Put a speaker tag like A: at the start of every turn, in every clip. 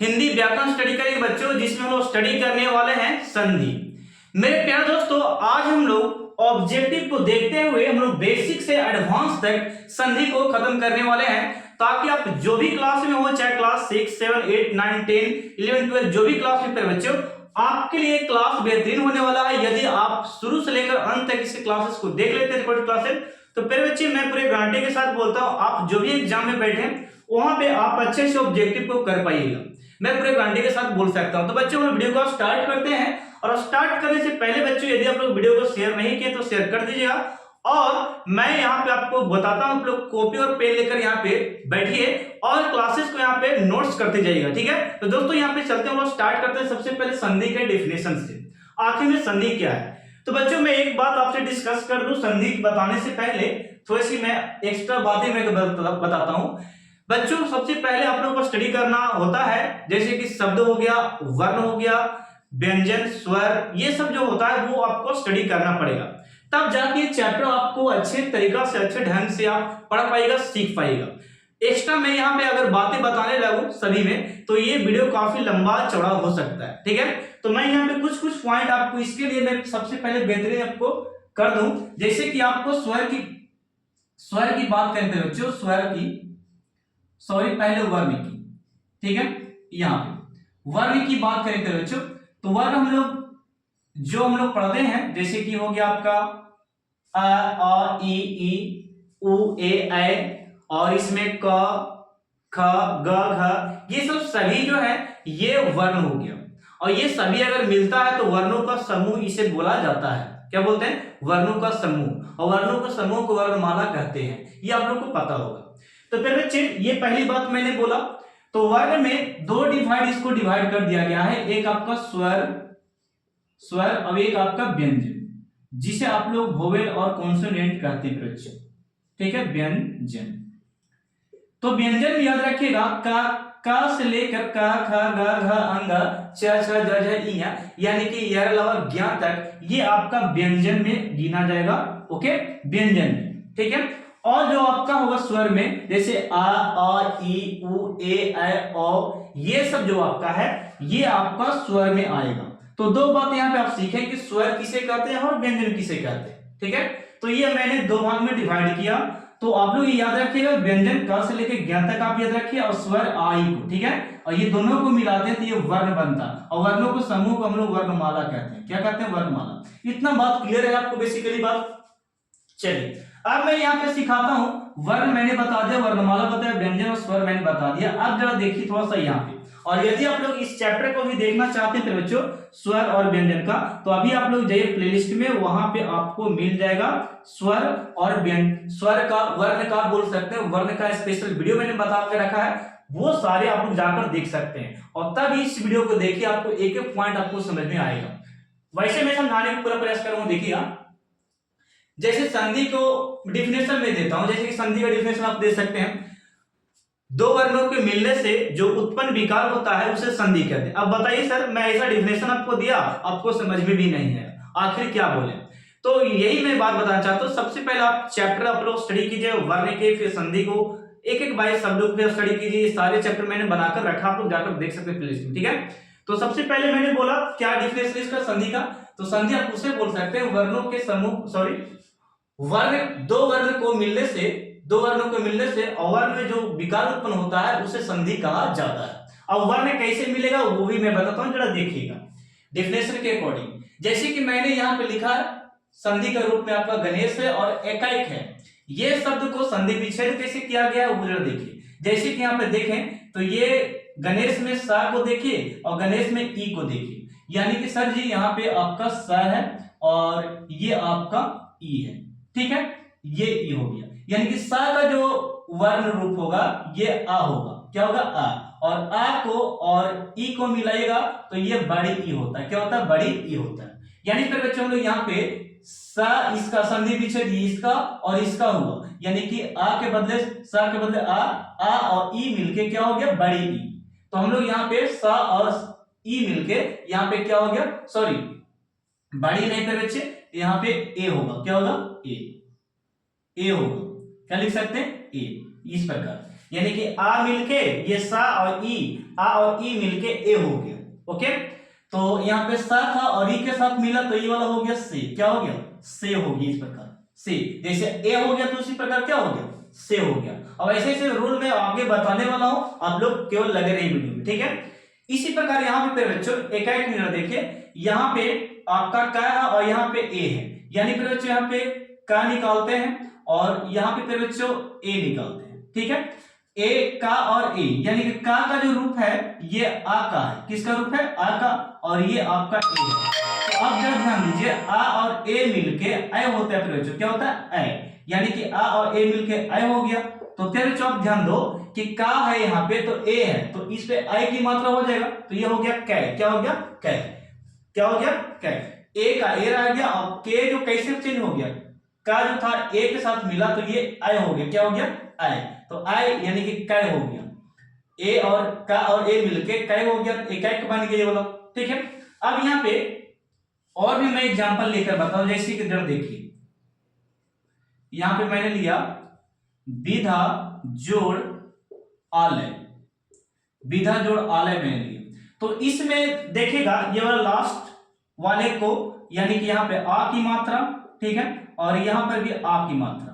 A: हिंदी व्याकरण स्टडी करेंगे बच्चों, जिसमें हम लोग स्टडी करने वाले हैं संधि। मेरे प्यारे दोस्तों, आज हम लोग ऑब्जेक्टिव को देखते हुए हम लोग बेसिक से एडवांस तक संधि को खत्म करने वाले हैं, ताकि आप जो भी क्लास में हो, चाहे क्लास 6, 7, 8, 9, 10, 11, 12 जो भी क्लास में पढ़े बच्चों, आपके लिए क्लास बेहतरीन होने वाला है यदि आप शुरू से लेकर अंत तक इसके क्लासेस को देख लेते हैं, रिकॉर्डेड क्लासेस। तो फिर बच्चे मैं पूरे गारंटी के साथ बोलता हूं, आप जो भी एग्जाम में बैठे वहां पे आप अच्छे से ऑब्जेक्टिव को कर पाइएगा, मैं पूरे गारंटी के साथ बोल सकता हूं। तो बच्चों हम वीडियो को स्टार्ट करते हैं, और स्टार्ट करने से पहले बच्चों यदि आप लोग वीडियो को शेयर नहीं किए तो शेयर कर दीजिएगा। और मैं यहाँ पे आपको बताता हूं, आप लोग कॉपी और पेन लेकर यहाँ पे बैठिए और क्लासेस को यहाँ पे नोट्स करते जाइएगा, ठीक है। तो दोस्तों यहाँ पे चलते हैं, हम लोग स्टार्ट करते हैं सबसे पहले संधि के डेफिनेशन से। आखिर में संधि क्या है, तो बच्चों मैं एक बात आपसे डिस्कस कर दूं, संधि बताने से पहले थोड़ी सी मैं एक्स्ट्रा बातें मैं बताता हूं। बच्चों सबसे पहले आप लोगों को स्टडी करना होता है, जैसे कि शब्द हो गया, वर्ण हो गया, व्यंजन, स्वर, ये सब जो होता है वो आपको स्टडी करना पड़ेगा, तब जाके चैप्टर आपको अच्छे तरीका से, अच्छे ढंग से आप पढ़ पाएगा, सीख पाएगा। एक्स्ट्रा मैं यहाँ पे अगर बातें बताने लगूं सभी में तो ये वीडियो काफी लंबा चौड़ा हो सकता है, ठीक है। तो मैं यहाँ पे कुछ पॉइंट आपको इसके लिए मैं सबसे पहले बेहतरीन आपको कर दूं, जैसे कि आपको स्वर की बात करें बच्चों, पहले वर्ण की, ठीक है। यहाँ पे वर्ण की बात करें बच्चों, तो वर्ण हम लोग पढ़ते हैं, जैसे कि हो गया आपका अ, ई, उ, ए, ऐ, और इसमें क, ख, ग, घ, ये सब सभी जो है ये वर्ण हो गया। और ये सभी अगर मिलता है तो वर्णों का समूह इसे बोला जाता है। क्या बोलते हैं? वर्णों का समूह। और वर्णों का समूह को वर्णमाला कहते हैं, ये आप लोग को पता होगा। तो फिर बच्चे ये पहली बात मैंने बोला, तो वर्ण में दो इसको डिवाइड कर दिया गया है, एक आपका स्वर और एक आपका व्यंजन, जिसे आप लोग वोवेल और कॉन्सोनेंट कहते हैं बच्चों, ठीक है, व्यंजन। तो व्यंजन याद रखिएगा, का से लेकर क, ख, ग, घ, अंग, च, छ, ज, झ, इ, यानी कि यह अलावा ज्ञ तक ये आपका व्यंजन में गिना जाएगा, ओके, व्यंजन में, ठीक है। और जो आपका होगा स्वर में, जैसे आ, ई, उ, ए, ऐ, ओ, ये सब जो आपका है ये आपका स्वर में आएगा। तो दो बात यहाँ पे आप सीखें कि स्वर किसे कहते हैं और व्यंजन किसे कहते हैं, ठीक है। तो ये मैंने दो भाग में डिवाइड किया, तो आप लोग ये याद रखिएगा, व्यंजन क से लेकर ज्ञ तक आप याद रखिए, और स्वर आई को, ठीक है। और ये दोनों को मिलाते हैं तो ये वर्ण बनता है, और वर्णों को समूह को हम लोग वर्णमाला कहते हैं। क्या कहते हैं? वर्णमाला। इतना बात क्लियर है आपको बेसिकली बात? चलिए अब मैं यहाँ पे सिखाता हूँ, वर्ण मैंने बता दिया, वर्णमाला बताया, व्यंजन और स्वर मैंने बता दिया। अब जरा देखिए थोड़ा सा यहाँ पे, और यदि आप लोग इस चैप्टर को भी देखना चाहते हैं बच्चों, स्वर और व्यंजन का, तो अभी आप लोग जाइए प्लेलिस्ट में, वहां पे आपको मिल जाएगा स्वर और व्यंजन, स्वर का, वर्ण का बोल सकते हैं, वर्ण का स्पेशल वीडियो मैंने बता के रखा है, वो सारे आप लोग जाकर देख सकते हैं। और तब इस वीडियो को देखिए, आपको एक एक पॉइंट आपको समझ में आएगा। वैसे मैं समझाने का पूरा प्रयास करूंगा। देखिएगा, जैसे संधि को डिफिनेशन में देता हूं, जैसे कि संधि का डिफिनेशन आप दे सकते हैं, दो वर्णों के मिलने से जो उत्पन्न विकार होता है उसे संधि कहते हैं। अब बताइए सर, मैं ऐसा डिफिनेशन आपको दिया, आपको समझ में भी नहीं है, आखिर क्या बोले? तो यही मैं बात बताना चाहता हूं। सबसे पहले आप चैप्टर आप लोग स्टडी कीजिए वर्ण के, फिर संधि को एक एक बार शब्दों को स्टडी कीजिए। सारे चैप्टर मैंने बनाकर रखा, आप लोग जाकर देख सकते हैं प्लेलिस्ट में, ठीक है। तो सबसे पहले मैंने बोला क्या डिफिनेशन इसका संधि का, तो संधि आप उसे बोल सकते हैं वर्णों के समूह, वर्ण, दो वर्णों को मिलने से और वर्ण में जो विकार उत्पन्न होता है उसे संधि कहा जाता है। अब वर्ण कैसे मिलेगा वो भी मैं बताता हूं, जरा देखिएगा डेफिनेशन के अकॉर्डिंग। जैसे कि मैंने यहाँ पे लिखा है, संधि का रूप में आपका गणेश है और एकाइक है, ये शब्द को संधि विच्छेद कैसे किया गया है वो जरा देखिए। जैसे कि यहाँ पे देखें तो ये गणेश में सा को देखिए और गणेश में ई को देखिए, यानी कि सर जी यहाँ पे आपका स है और ये आपका ई है, ठीक है, ये ई हो गया, यानी कि सा का जो वर्ण रूप होगा ये आ होगा। क्या होगा? आ, और आ को और ई को मिलाएगा तो ये बड़ी ई होता है। क्या होता है? बड़ी ई होता है। यानी फिर बच्चों हम लोग यहाँ पे सा, इसका संधि विच्छेद इसका और इसका हुआ, यानी कि आ के बदले सा के बदले आ और ई मिलके क्या हो गया? बड़ी ई। तो हम लोग यहाँ पे सा और ई मिलके यहाँ पे क्या हो गया? सॉरी, बड़ी नहीं पे बच्चे, यहाँ पे ए होगा। क्या होगा? ए होगा। क्या लिख सकते हैं? ए, इस प्रकार। यानी कि आ मिलके ये सा और ई, आ और ई मिलके ए हो गया। ओके, तो यहाँ पे सा था और ई के साथ मिला तो ये वाला हो गया से। क्या हो गया? से होगी इस प्रकार से। जैसे ए हो गया तो उसी प्रकार क्या हो गया? से हो गया। अब ऐसे ऐसे रूल में आगे बताने वाला हूं, आप लोग केवल लगे रहिए वीडियो में, ठीक है। इसी प्रकार यहाँ पे बच्चों एक मिनट देखिए, यहाँ पे आपका का है और यहाँ पे ए है, यानी फिर बच्चों यहाँ पे का निकालते हैं और यहाँ पे फिर बच्चों ए निकालते हैं, ठीक है। ए का और ए, यानी कि का जो रूप है ये आ का है। किसका रूप है? आ का, और ये आपका ए है। तो अब जरा ध्यान दीजिए, आ और ए मिलके ए होता है, फिर बच्चों क्या होता है? ए, यानी कि आ और ए मिलके ए हो गया। तो फिर बच्चों आप ध्यान दो कि का है यहाँ पे तो ए है, तो इस पे ए की मात्रा हो जाएगा, तो ये हो गया कै। क्या हो गया? कै। क्या हो गया? कै। ए का ए रह गया और के जो कैसे चेंज हो गया, का जो था ए के साथ मिला तो ये आई हो गया। क्या हो गया? आई। तो आई यानी कि कै हो गया। ए और का और ए मिलके कै हो गया, एक बन गया ये वाला, ठीक है। अब यहाँ पे और भी मैं एग्जांपल लेकर बताऊं, जैसे कि इधर देखिए, यहां पे मैंने लिया विधा जोड़ आलय, विधा जोड़ आलय मैंने लिया। तो इसमें देखेगा ये वाला लास्ट वाले को, यानी कि यहां पे आ की मात्रा, ठीक है, और यहां पर भी आ की मात्रा,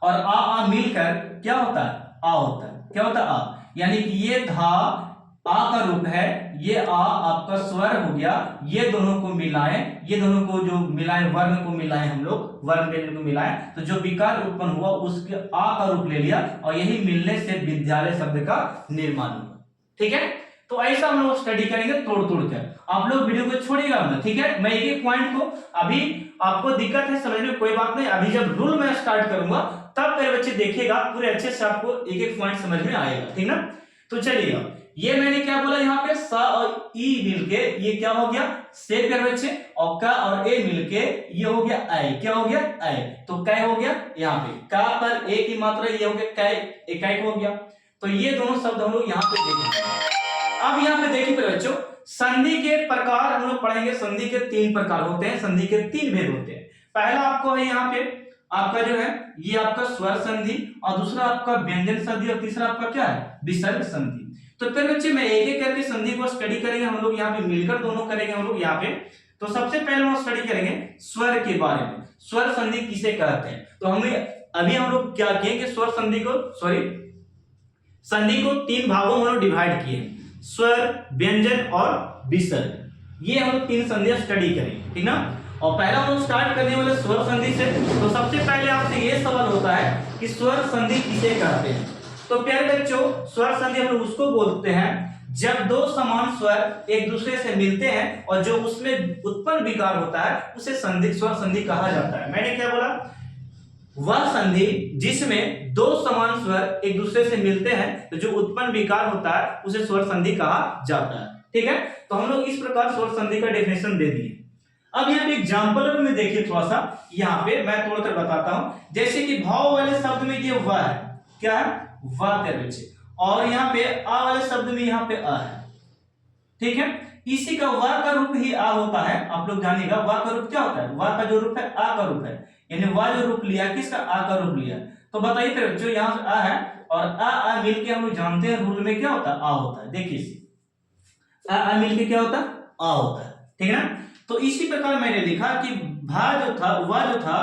A: और आ मिलकर क्या होता है? आ होता है। क्या होता है? आ, यानी कि ये धा आ का रूप है, ये आ आपका स्वर हो गया। ये दोनों को मिलाएं, ये दोनों को जो मिलाएं, वर्ण को मिलाएं, हम लोग वर्ण व्यंजन को मिलाएं, तो जो विकार उत्पन्न हुआ उसके आ का रूप ले लिया, और यही मिलने से विद्यालय शब्द का निर्माण हुआ, ठीक है। तो ऐसा हम लोग स्टडी करेंगे तोड़ तोड़ कर। आप लोग वीडियो को छोड़िएगा मत, ठीक है। मैं एक एक पॉइंट को, अभी आपको दिक्कत है समझने में, कोई बात नहीं, अभी जब रूल मैं स्टार्ट करूंगा तब मेरे बच्चे देखिएगा पूरे अच्छे से आपको एक एक पॉइंट समझ में आएगा, ठीक ना। तो चलिएगा, ये मैंने क्या बोला, यहाँ पे सा और ई मिलके ये क्या हो गया? से कर बच्चे, और का और ए मिलके ये हो गया आई। क्या हो गया? आई। तो कै हो गया, यहाँ पे का पर ए की मात्रा ये हो गया कै, एकाएक हो गया। तो ये दोनों शब्द हम लोग यहाँ पे देखेंगे। अब यहाँ पे देखिए बच्चों, संधि के प्रकार हम लोग पढ़ेंगे। संधि के 3 प्रकार होते हैं, संधि के 3 भेद होते हैं। पहला आपको है यहाँ पे आपका जो है ये आपका स्वर संधि, और दूसरा आपका व्यंजन संधि, और तीसरा आपका क्या है? विसर्ग संधि। तो फिर बच्चे मैं एक एक करके संधि को स्टडी करेंगे हम लोग, यहाँ पे मिलकर दोनों करेंगे हम लोग यहाँ पे। तो सबसे पहले हम स्टडी करेंगे स्वर के बारे में, स्वर संधि किसे कहते हैं। तो अभी हम लोग क्या किए कि स्वर संधि को, सॉरी, संधि को 3 भागों में डिवाइड किए, स्वर, व्यंजन और विसर्ग। ये हम लोग 3 संधियां स्टडी करेंगे, ठीक ना। और पहला हम लोग स्टार्ट करने वाले स्वर संधि से। तो सबसे पहले आपसे ये सवाल होता है कि स्वर संधि किसे कहते हैं। तो प्यारे बच्चों, स्वर संधि हम लोग उसको बोलते हैं जब 2 समान स्वर एक दूसरे से मिलते हैं और जो उसमें उत्पन्न विकार होता है उसे संधि, स्वर संधि कहा जाता है। मैंने क्या बोला? वह संधि जिसमें 2 समान स्वर एक दूसरे से मिलते हैं तो जो उत्पन्न विकार होता है उसे स्वर संधि कहा जाता है, ठीक है। तो हम लोग इस प्रकार स्वर संधि का डेफिनेशन दे दिए। अब यहाँ पे एग्जाम्पल में देखिए, थोड़ा सा यहाँ पे मैं तोड़कर बताता हूं। जैसे कि भाव वाले शब्द में ये वह है, क्या है? वह कर बच्चे, और यहाँ पे आ वाले शब्द में यहाँ पे आ है, ठीक है। इसी का वह का रूप ही आ होता है। आप लोग जानिएगा वह का रूप क्या होता है। वह का जो रूप है आ का रूप है, यानी वह जो रूप लिया किसका? आ का रूप लिया। तो बताइए फिर बच्चों, यहाँ से आ है और आ मिलके हम लोग जानते हैं रूल में क्या होता है? आ होता है। देखिए आ मिलके क्या होता है? आ होता है, ठीक है ना। तो इसी प्रकार मैंने लिखा कि भा जो था, वह जो था,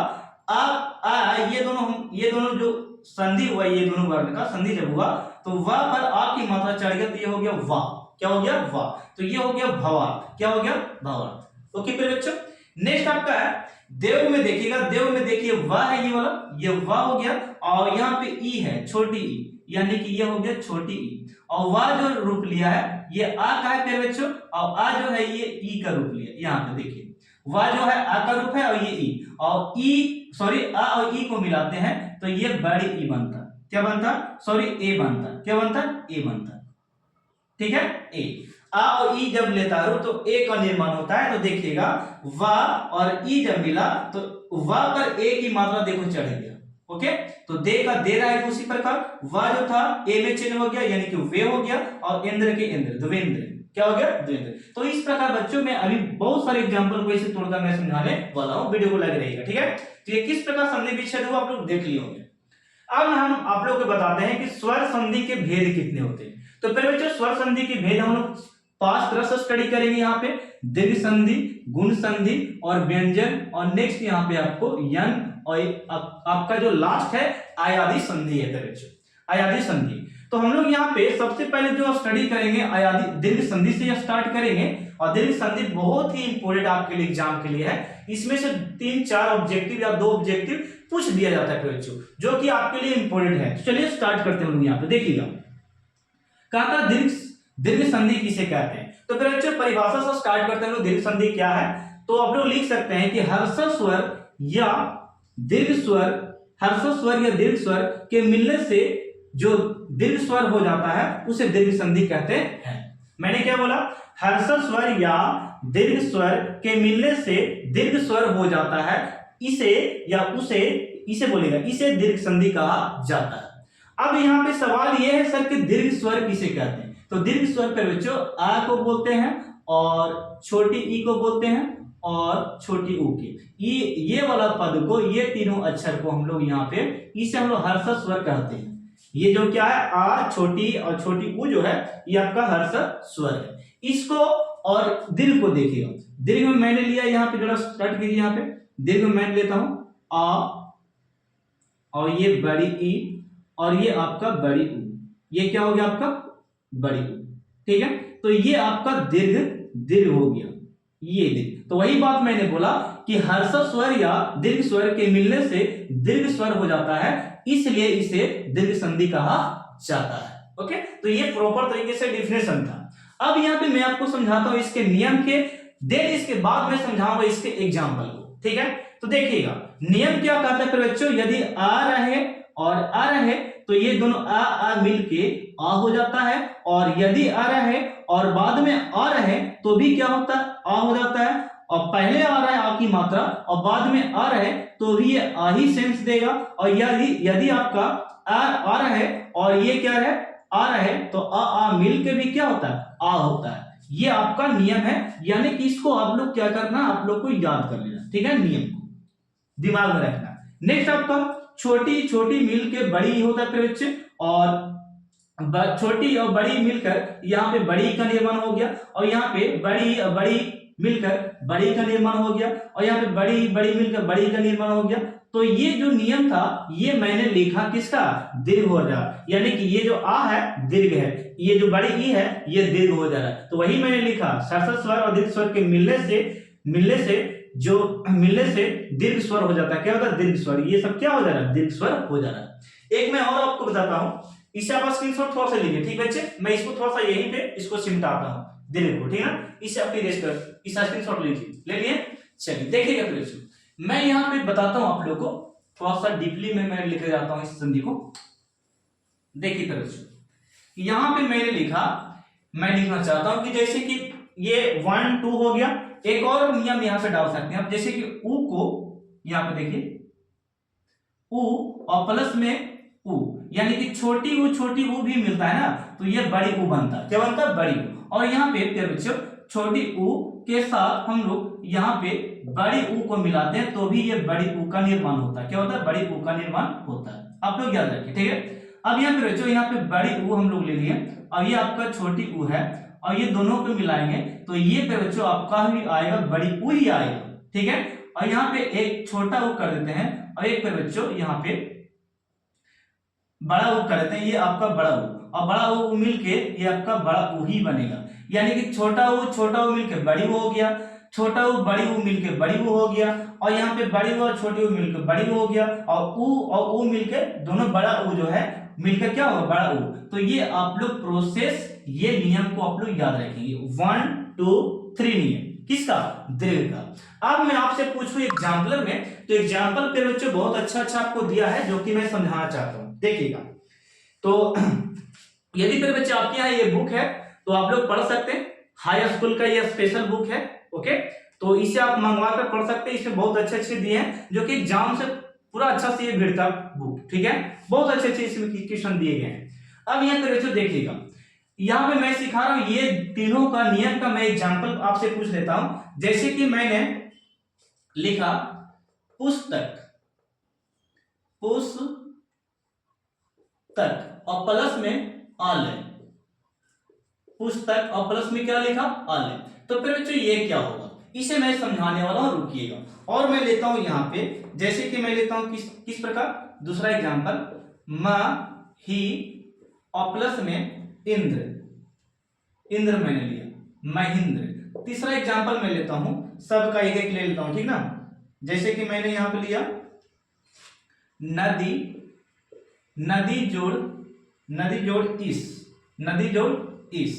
A: आ ये दोनों जो संधि हुआ, ये दोनों वर्ण का संधि जब हुआ तो वह पर आ की मात्रा चढ़ गया तो ये हो गया वाह। क्या हो गया? वाह। तो ये हो गया भवार्थ। क्या हो गया? भवार्थ। ओके फिर बच्चों, नेक्स्ट आपका है देव में। देखिएगा, देव में देखिए वह है, ये वाला, ये वाह हो गया, और यहाँ पे ई है, छोटी ई, यानी कि ये हो गया छोटी ई, और वह जो रूप लिया है ये आ का है प्यारे बच्चों, और आ जो है ये ई का रूप लिया। यहाँ पे देखिए वह जो है आ का रूप है और ये ई, और ई सॉरी आ और ई को मिलाते हैं तो ये बड़ी ई बनता है। क्या बनता? सॉरी ए बनता। क्या बनता? ए बनता, ठीक है। ए आ और ई जब लेता हूं तो ए का निर्माण होता है। तो देखिएगा वा और ई जब मिला तो वा पर ए की मात्रा देखो चढ़ गया। ओके, तो दे का दे रहा है उसी प्रकार वा जो था ए में चेंज हो गया, यानी कि वे हो गया, और इंद्र के इंद्र, द्विवेंद्र। क्या हो गया? द्विवेंद्र। तो इस प्रकार बच्चों में अभी बहुत सारे एग्जांपल को इसे तोड़कर मैं समझाने वाला हूं, वीडियो को लगे रहेगा, ठीक है। तो ये किस प्रकार संधि विच्छेद हुआ आप लोग देख लिए होंगे। अब हम आप लोग को बताते हैं कि स्वर संधि के भेद कितने होते हैं। तो पहले बच्चों स्वर संधि के भेद हम लोग 5 तरह से स्टडी करेंगे। यहाँ पे दीर्घ संधि, गुण संधि और व्यंजन, और नेक्स्ट यहाँ पे आपको यन, और आपका जो लास्ट है आयादी संधि है बच्चों, आयादी संधि। तो हम लोग यहाँ पे सबसे पहले जो स्टडी करेंगे आयादी दीर्घ संधि से स्टार्ट करेंगे। और दीर्घ संधि बहुत ही इंपॉर्टेंट आपके लिए एग्जाम के लिए है। इसमें से 3-4 ऑब्जेक्टिव या 2 ऑब्जेक्टिव पूछ दिया जाता है बच्चों, जो कि आपके लिए इंपॉर्टेंट है। चलिए स्टार्ट करते हैं हम लोग यहाँ पे। देखिएगा कहा था दीर्घ संधि किसे कहते हैं। तो फिर बच्चों परिभाषा से स्टार्ट करते हैं। दीर्घ संधि क्या है, तो आप लोग लिख सकते हैं कि हर्षस्वर स्वर या दीर्घ स्वर, हर्षस्वर स्वर या दीर्घ स्वर के मिलने से जो दीर्घ स्वर हो जाता है उसे दीर्घ संधि कहते हैं। मैंने क्या बोला, हर्षस्वर स्वर या दीर्घ स्वर के मिलने से दीर्घ स्वर हो जाता है, इसे या उसे, इसे बोलेगा, इसे दीर्घ संधि कहा जाता है। अब यहाँ पे सवाल ये है सर कि दीर्घ स्वर किसे कहते हैं। तो दीर्घ स्वर पे बच्चों आ को बोलते हैं, और छोटी ई को बोलते हैं, और छोटी ऊ के, ये वाला पद को, ये तीनों अक्षर को हम लोग यहाँ पे, इसे हम लोग हर्षस्वर स्वर कहते हैं। ये जो क्या है आ, छोटी और छोटी ऊ जो है, ये आपका हर्षस्वर स्वर है। इसको और दीर्घ को देखिएगा। दीर्घ में मैंने लिया यहाँ पे, जरा स्टार्ट कीजिए। यहाँ पे दीर्घ में मैं लेता हूं आ, और ये बड़ी ई, और ये आपका बड़ी ऊ, ये क्या हो गया आपका बड़ी ऊ, ठीक है। तो ये आपका दीर्घ हो गया, ये दीर्घ। तो वही बात मैंने बोला कि हर्षस्वर स्वर या दीर्घ स्वर के मिलने से दीर्घ स्वर हो जाता है, इसलिए इसे दीर्घ संधि कहा जाता है। ओके, तो ये प्रॉपर तरीके से डिफिनेशन था। अब यहाँ पे मैं आपको समझाता हूं इसके नियम के, देन इसके बाद में समझाऊंगा इसके एग्जाम्पल को, ठीक है। तो देखिएगा नियम क्या कहता है बच्चों, यदि आ रहे और आ रहे तो ये दोनों आ मिलके आ हो जाता है, और यदि आ रहे और बाद में आ रहे तो भी क्या होता है, आ हो जाता है। और पहले आ रहा है आ की मात्रा और बाद में आ रहे तो भी ये आ ही सेंस देगा। और यदि आपका आ रहा है और ये क्या है आ रहा है, तो आ मिल के भी क्या होता है, आ होता है। ये आपका नियम है, यानी कि इसको आप लोग क्या करना, आप लोग को याद कर लेना, ठीक है, नियम को दिमाग में रखना। नेक्स्ट आपका छोटी मिल के बड़ी होता है बच्चे, और छोटी और बड़ी मिलकर यहाँ पे बड़ी का निर्माण हो गया, और यहाँ पे बड़ी मिलकर बड़ी का निर्माण हो गया, और यहाँ पे बड़ी मिलकर बड़ी का निर्माण हो गया। तो ये जो नियम था ये मैंने लिखा किसका, दीर्घ हो जा रहा, यानी कि ये जो आ है दीर्घ है, ये जो बड़ी ई है ये दीर्घ हो जा रहा है। तो वही मैंने लिखा हर्षस्वर स्वर और दीर्घ स्वर के मिलने से दीर्घ स्वर हो जाता है। क्या होता है, दीर्घ स्वर। ये सब क्या हो जा रहा है, दीर्घ स्वर हो जा रहा है। एक मैं और आपको बताता हूं, इसे आप स्क्रीनशॉट थोड़ा सा लीजिए, ठीक है बच्चे। मैं इसको थोड़ा सा यहीं पे इसको सिमटाता हूं दीर्घ को, ठीक है ना। इसे आप इरेज कर, इसका स्क्रीनशॉट लीजिए, ले लिए। चलिए देखिएगा फिर मैं यहाँ पे बताता हूं आप लोगों को, थोड़ा सा डीपली में मैं लिखे जाता हूं इस संधि को। देखिए फिर यहाँ पे मैंने लिखा, मैं लिखना चाहता हूं कि जैसे कि ये 1 2 हो गया। एक और नियम यहां पे डाल सकते हैं आप, जैसे कि ऊ को यहां पे देखिए, ऊ और प्लस में ऊ, यानी कि छोटी ऊ भी मिलता है ना, तो ये बड़ी ऊ बनता है। क्या बनता है, बड़ी ऊ। और यहाँ पे बच्चों छोटी ऊ के साथ हम लोग यहाँ पे बड़ी ऊ को मिलाते हैं तो भी ये बड़ी ऊ का निर्माण होता है। क्या होता है, बड़ी ऊ का निर्माण होता है। आप लोग याद रखिए, ठीक है। अब यहाँ पे बच्चों यहाँ पे बड़ी ऊ हम लोग ले लिए, और ये आपका छोटी ऊ है, और ये दोनों को मिलाएंगे तो ये पे बच्चों आपका भी आएगा, बड़ी ऊ ही आएगा, ठीक है। और यहाँ पे एक छोटा ऊ कर देते हैं, और एक पे बच्चों यहाँ पे बड़ा ऊ कर देते हैं, ये आपका बड़ा ऊ, और बड़ा ऊ मिलके ये आपका बड़ा ऊ ही बनेगा। यानी कि छोटा ऊ मिलके बड़ी ऊ हो गया, छोटा ऊ बड़ी ऊ मिलके बड़ी ऊ हो गया, और यहाँ पे बड़ी ऊ और छोटी ऊ मिलके बड़ी ऊ हो गया, और ऊ मिलके दोनों बड़ा ऊ जो है मिलकर क्या होगा, बड़ा ऊ। तो ये आप लोग प्रोसेस, ये नियम को आप लोग याद रखेंगे। 1 2 3 नियम किसका, दीर्घ का। अब मैं आपसे पूछूं एग्जाम्पलर में, तो एग्जाम्पल पे बच्चों बहुत अच्छा आपको दिया है जो कि मैं समझाना चाहता हूं। देखिएगा, तो यदि फिर बच्चे आपके यहाँ ये बुक है तो आप लोग पढ़ सकते हैं, हाई स्कूल का ये स्पेशल बुक है, ओके। तो इसे आप मंगवा कर पढ़ सकते हैं, इसमें बहुत अच्छे दिए हैं जो कि एग्जाम से पूरा अच्छा से ये भिड़ता बुक, ठीक है। बहुत अच्छे इसमें क्वेश्चन दिए गए हैं। अब यहाँ पे बच्चों देखिएगा, यहाँ पे मैं सिखा रहा हूं ये तीनों का नियम का मैं एग्जाम्पल आपसे पूछ लेता हूं। जैसे कि मैंने लिखा पुस्तक, पुस्तक, तक और प्लस में आलय, पुस्तक और प्लस में क्या लिखा, आलय। तो फिर बच्चों ये क्या होगा, इसे मैं समझाने वाला हूं, रुकिएगा। और मैं लेता हूं यहाँ पे, जैसे कि मैं लेता हूं किस प्रकार, दूसरा एग्जांपल, म ही और प्लस में इंद्र, इंद्र मैंने लिया, महेंद्र। तीसरा एग्जांपल मैं लेता हूं, सबका एक एक ले लेता हूं, ठीक ना। जैसे कि मैंने यहां पे लिया नदी, नदी जोड़ इस, नदी जोड़ इस,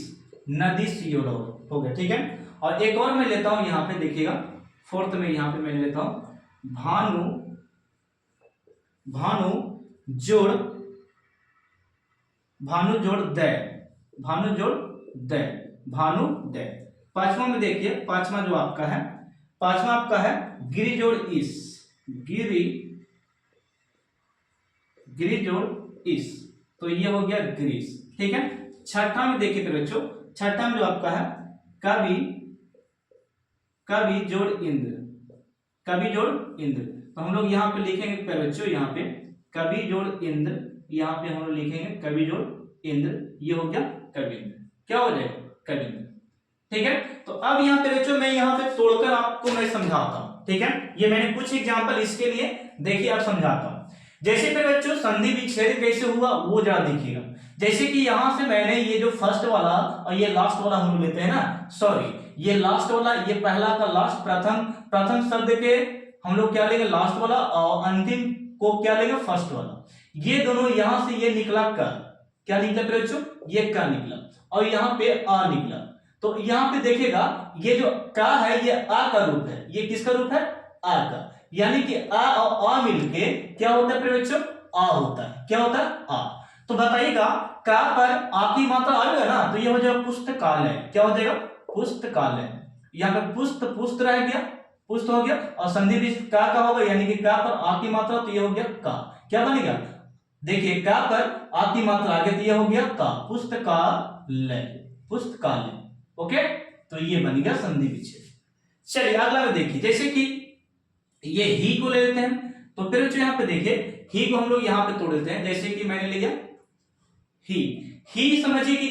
A: नदी सियोड़ हो गया, ठीक है। और एक और मैं लेता हूं यहां पे, देखिएगा फोर्थ में यहां पे मैं लेता हूं भानु, भानु जोड़ दे, भानु जोड़ दे, भानु दे। पांचवा में देखिए, पांचवा जो आपका है, पांचवा आपका है गिरी जोड़ इस, गिरी जोड़ इस, तो ये हो गया ग्रीस, ठीक है। छठा में देखिए फिर बच्चों, छठा में जो आपका है कवि, कवि जोड़ इंद्र, कवि जोड़ इंद्र। तो हम लोग यहाँ पे लिखेंगे फिर बच्चों, यहाँ पे कवि जोड़ इंद्र, यहाँ पे हम लोग लिखेंगे कवि जोड़ इंद्र, ये हो गया कविंद्र। क्या हो जाएगा, कविंद्र, ठीक है। तो अब यहाँ पे बच्चों मैं यहाँ पे तोड़कर आपको मैं समझाता हूँ, ठीक है। ये मैंने कुछ एग्जाम्पल इसके लिए देखिए आप समझाता हूँ। जैसे फिर बच्चों संधि विच्छेद कैसे हुआ वो जरा देखिएगा। जैसे कि यहां से मैंने ये जो फर्स्ट वाला और ये लास्ट वाला हम लोग लेते हैं ना, सॉरी ये लास्ट वाला, ये पहला का लास्ट, प्रथम शब्द के हम लोग क्या लेंगे, लास्ट वाला, और अंतिम को क्या लेंगे, फर्स्ट वाला। ये दोनों यहां से ये निकला का, क्या निकला फिर बच्चों, ये का निकला, और यहाँ पे आ निकला। तो यहाँ पे देखेगा ये जो का है ये आ का रूप है, ये किसका रूप है, आ का। यानी कि आ और आ मिलके क्या होता है फिर बच्चों, आ होता है। क्या होता है, आ। तो बताइएगा का पर आ की मात्रा आएगा ना, तो ये हो जाएगा पुस्तकालय। क्या हो जाएगा, पुस्तकालय। यहाँ पे पुस्त रह गया, पुस्त हो गया, और संधि भी का होगा, यानी कि का पर आ की मात्रा, तो ये हो गया का। क्या बनेगा, देखिए का पर आ की मात्रा आ गया, तो ये हो गया का, पुस्तकालय, पुस्तकालय। ओके, तो ये बन गया संधि विच्छेद। चलिए अगला में देखिए, जैसे कि ये ही को ले लेते हैं, तो फिर जो यहाँ पे देखिए ही को हम लोग यहाँ पे तोड़ देते हैं। जैसे कि मैंने लिया ही समझिए कि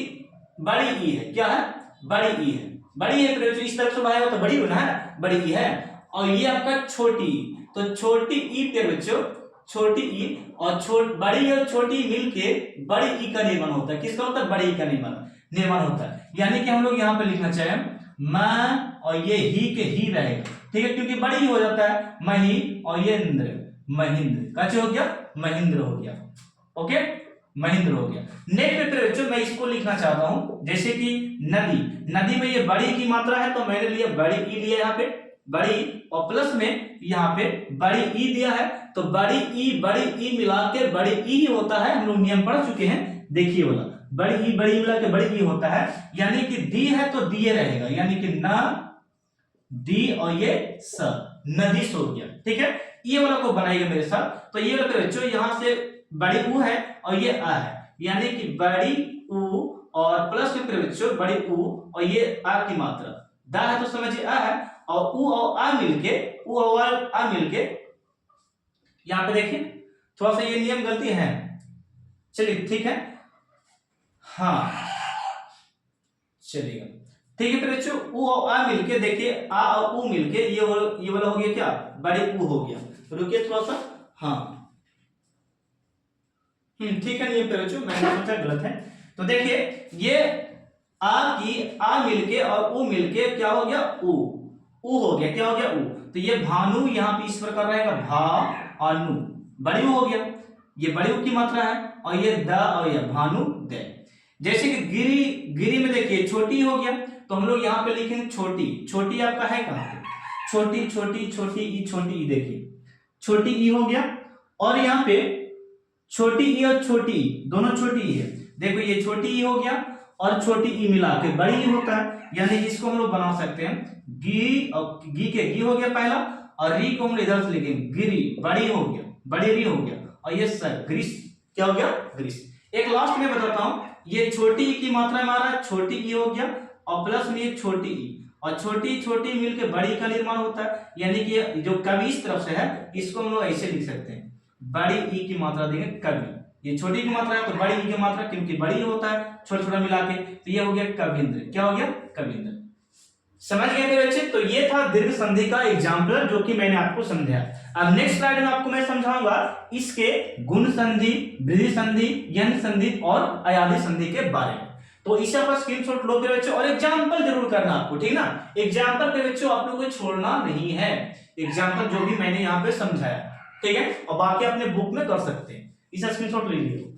A: बड़ी ई है, क्या है, बड़ी ई है, बड़ी है, फिर इस तरफ से बनाया तो बड़ी होना है, बड़ी ई है। और ये आपका छोटी, तो छोटी ई पे बच्चों, छोटी ई और बड़ी और छोटी मिलके बड़ी ई का निर्माण होता है। किसका होता है, बड़ी ई का निर्माण होता है। यानी कि हम लोग यहाँ पे लिखना चाहे मैं, और ये ही के ही रहेगा, ठीक है, क्योंकि बड़ी ही हो जाता है, मही और ये इंद्र, महेंद्र। कैसे हो गया, महेंद्र हो गया। ओके, महेंद्र हो गया। नेक्स्ट बच्चों मैं इसको लिखना चाहता हूं, जैसे कि नदी, नदी में ये बड़ी की मात्रा है, तो मैंने लिया बड़ी ई लिया यहाँ पे, बड़ी, और प्लस में यहाँ पे बड़ी ई दिया है, तो बड़ी ई मिला के बड़ी ई होता है। हम लोग नियम पढ़ चुके हैं, देखिए वाला बड़ी ई मिला के बड़ी ई होता है। यानी कि दी है तो दिए रहेगा, यानी कि न दी और ये स, नदीस हो गया, ठीक है। ये वाला को बनाएगा मेरे साथ। तो ये वाला बच्चों यहाँ से बड़ी ऊ है और ये आ है, यानी कि बड़ी ऊ और प्लस में बच्चों बड़ी ऊ और ये आ की मात्रा, दा है तो समझिए आ है, और ऊ और आ मिलके, ऊ और आ मिलके, यहाँ पे देखिए थोड़ा सा ये नियम गलती है, चलिए ठीक है, हाँ चलिएगा, ठीक है। फिर बच्चों ऊ और आ मिलके देखिए, आ और ऊ मिलके ये वाला हो गया क्या, बड़ी ऊ हो गया। रुकिए थोड़ा सा, हाँ ठीक है। नहीं बच्चों मैंने सोचा गलत है, तो देखिए ये आ मिलके और ऊ मिलके क्या हो गया, ऊ हो गया। क्या हो गया, ऊ। तो ये भानु यहाँ पे इस प्रकार रहेगा, भा अनु, बड़ी ऊ हो गया, ये बड़ी ऊ की मात्रा है, और ये द और ये भानु दे। जैसे कि गिरी में देखिए छोटी हो गया, तो हम लोग यहाँ पे लिखेंगे छोटी, छोटी आपका है कहाँ पे, छोटी छोटी छोटी ई, देखिए छोटी ई हो गया, और यहाँ पे छोटी ई और छोटी ई दोनों छोटी ई है, देखो ये छोटी ई हो गया और छोटी ई मिला के बड़ी ई होता है। यानी इसको हम लोग बना सकते हैं गी, और गी के गी हो गया पहला, और री को हम इधर से लिखेंगे गिरी, बड़ी हो गया, बड़ी री हो गया, और ये सर ग्रीस, क्या हो गया, ग्रीस। एक लास्ट में बताता हूं, ये छोटी ई की मात्रा में आ रहा है, छोटी ई हो गया, और प्लस में ये छोटी ई, और छोटी छोटी मिलकर बड़ी का निर्माण होता है। यानी कि जो कवि इस तरफ से है, इसको हम लोग ऐसे लिख सकते हैं, बड़ी ई की मात्रा देंगे कवि, ये छोटी की मात्रा है तो बड़ी की मात्रा, क्योंकि बड़ी होता है छोटा छोटा मिला के, तो ये हो गया कविंद्र। क्या हो गया? कविंद्र। समझ गए मेरे बच्चे? तो ये था दीर्घ संधि का एग्जाम्पल जो कि मैंने आपको समझाया। अब नेक्स्ट स्लाइड में आपको मैं समझाऊंगा इसके गुण संधि, वृद्धि संधि, यंग संधि और अयाधि संधि के बारे में। तो इसे आप स्क्रीनशॉट लो मेरे बच्चों, और एग्जाम्पल जरूर करना आपको, ठीक ना? एग्जाम्पल के बच्चों आप लोगों को छोड़ना नहीं है, एग्जाम्पल जो भी मैंने यहाँ पे समझाया, ठीक है? और बाकी अपने बुक में कर सकते हैं। इसे स्क्रीनशॉट ले लीजिए।